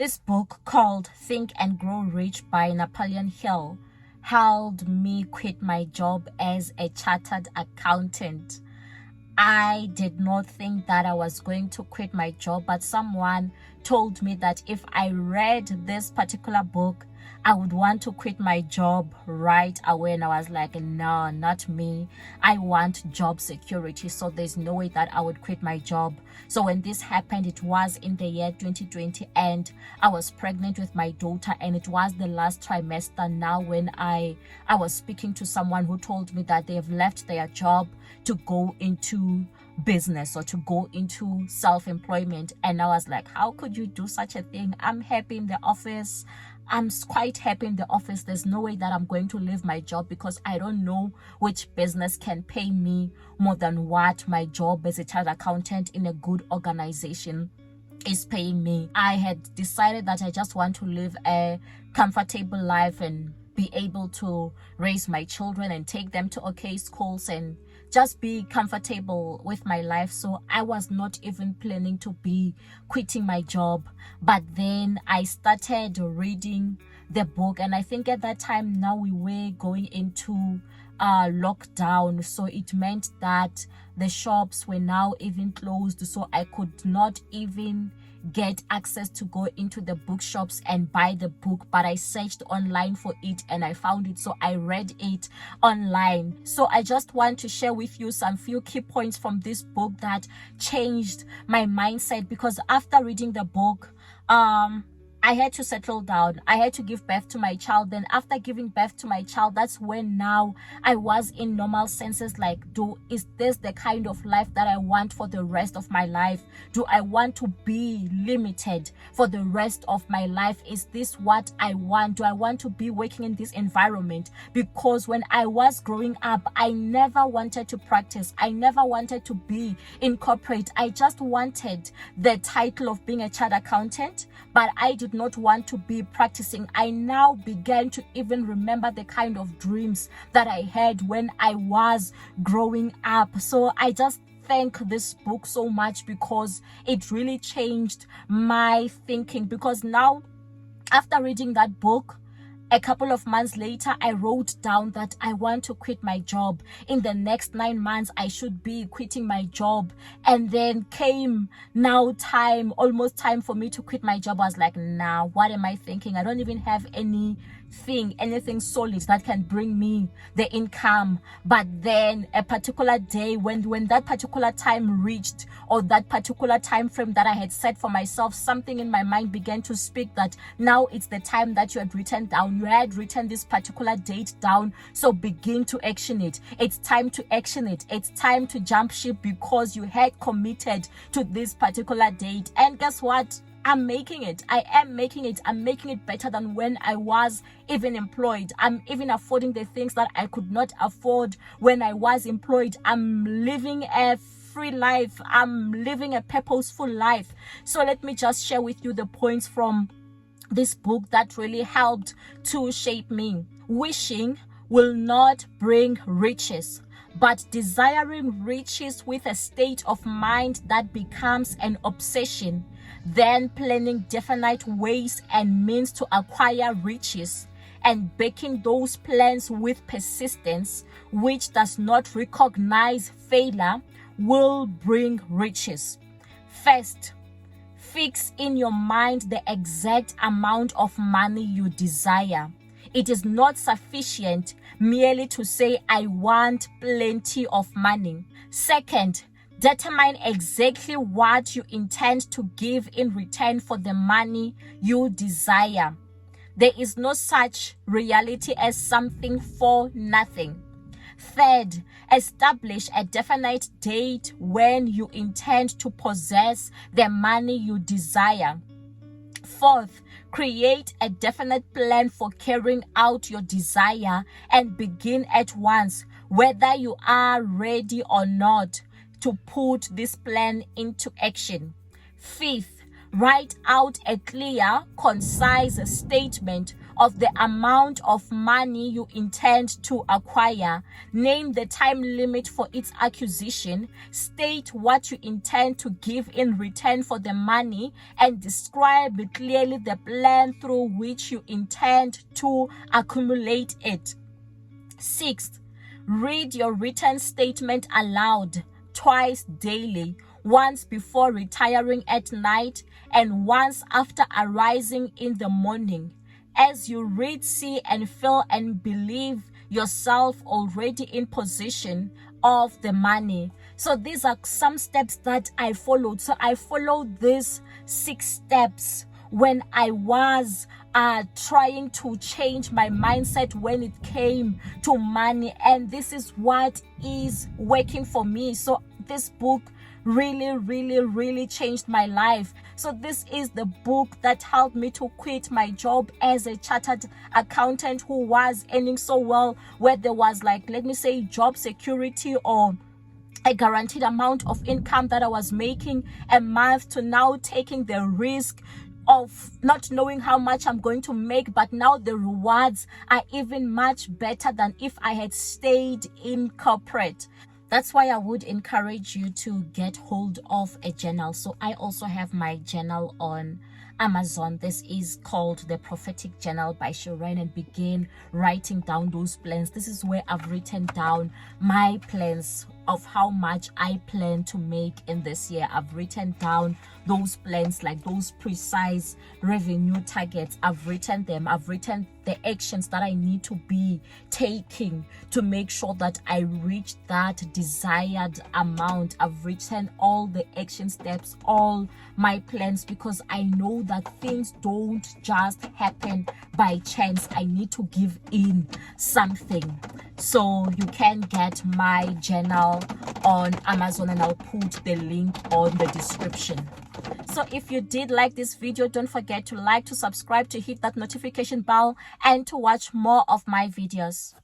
This book called Think and Grow Rich by Napoleon Hill helped me quit my job as a chartered accountant. I did not think that I was going to quit my job, but someone told me that if I read this particular book, I would want to quit my job right away. And I was like, no, not me. I want job security. So there's no way that I would quit my job. So when this happened, it was in the year 2020 and I was pregnant with my daughter, and it was the last trimester now when I was speaking to someone who told me that they have left their job to go into business or to go into self-employment. And I was like, how could you do such a thing? I'm happy in the office. I'm quite happy in the office. There's no way that I'm going to leave my job because I don't know which business can pay me more than what my job as a chartered accountant in a good organization is paying me. I had decided that I just want to live a comfortable life and be able to raise my children and take them to okay schools and just be comfortable with my life. So I was not even planning to be quitting my job. But then I started reading the book, and I think at that time now we were going into lockdown, so it meant that the shops were now even closed, so I could not even get access to go into the bookshops and buy the book. But I searched online for it and I found it, so I read it online. So I just want to share with you some few key points from this book that changed my mindset, because after reading the book, I had to settle down. I had to give birth to my child. Then after giving birth to my child, that's when now I was in normal senses like, is this the kind of life that I want for the rest of my life? Do I want to be limited for the rest of my life? Is this what I want? Do I want to be working in this environment? Because when I was growing up, I never wanted to practice. I never wanted to be in corporate. I just wanted the title of being a chartered accountant, but I did not want to be practicing. I now began to even remember the kind of dreams that I had when I was growing up. So I just thank this book so much because it really changed my thinking. Because now, after reading that book, a couple of months later, I wrote down that I want to quit my job. In the next 9 months, I should be quitting my job. And then came now almost time for me to quit my job. I was like, nah, what am I thinking? I don't even have anything solid that can bring me the income. But then a particular day, when that particular time reached, or that particular time frame that I had set for myself, something in my mind began to speak that now it's the time that you had written down. You had written this particular date down, so begin to action it. It's time to action it. It's time to jump ship because you had committed to this particular date. And guess what? I'm making it. I am making it. I'm making it better than when I was even employed. I'm even affording the things that I could not afford when I was employed. I'm living a free life. I'm living a purposeful life. So let me just share with you the points from this book that really helped to shape me. Wishing will not bring riches, but desiring riches with a state of mind that becomes an obsession, then planning definite ways and means to acquire riches, and backing those plans with persistence, which does not recognize failure, will bring riches. First, fix in your mind the exact amount of money you desire. It is not sufficient merely to say, I want plenty of money. Second, determine exactly what you intend to give in return for the money you desire. There is no such reality as something for nothing. Third, establish a definite date when you intend to possess the money you desire. Fourth, create a definite plan for carrying out your desire and begin at once, whether you are ready or not, to put this plan into action. Fifth, write out a clear, concise statement of the amount of money you intend to acquire. Name the time limit for its acquisition. State what you intend to give in return for the money, and describe clearly the plan through which you intend to accumulate it. Sixth, read your written statement aloud twice daily, once before retiring at night and once after arising in the morning. As you read, see, and feel and believe yourself already in possession of the money. So these are some steps that I followed. So I followed these 6 steps when I was trying to change my mindset when it came to money, and this is what is working for me. So this book really changed my life. So this is the book that helped me to quit my job as a chartered accountant who was earning so well, where there was, like, let me say, job security or a guaranteed amount of income that I was making a month, to now taking the risk of not knowing how much I'm going to make, but now the rewards are even much better than if I had stayed in corporate. That's why I would encourage you to get hold of a journal. So I also have my journal on Amazon. This is called the Prophetic Journal by XIREN, and begin writing down those plans. This is where I've written down my plans of how much I plan to make in this year. I've written down those plans, like those precise revenue targets. I've written them. I've written the actions that I need to be taking to make sure that I reach that desired amount. I've written all the action steps, all my plans, because I know that things don't just happen by chance. I need to give in something. So you can get my journal on Amazon, and I'll put the link on the description. So if you did like this video, don't forget to like, to subscribe, to hit that notification bell, and to watch more of my videos.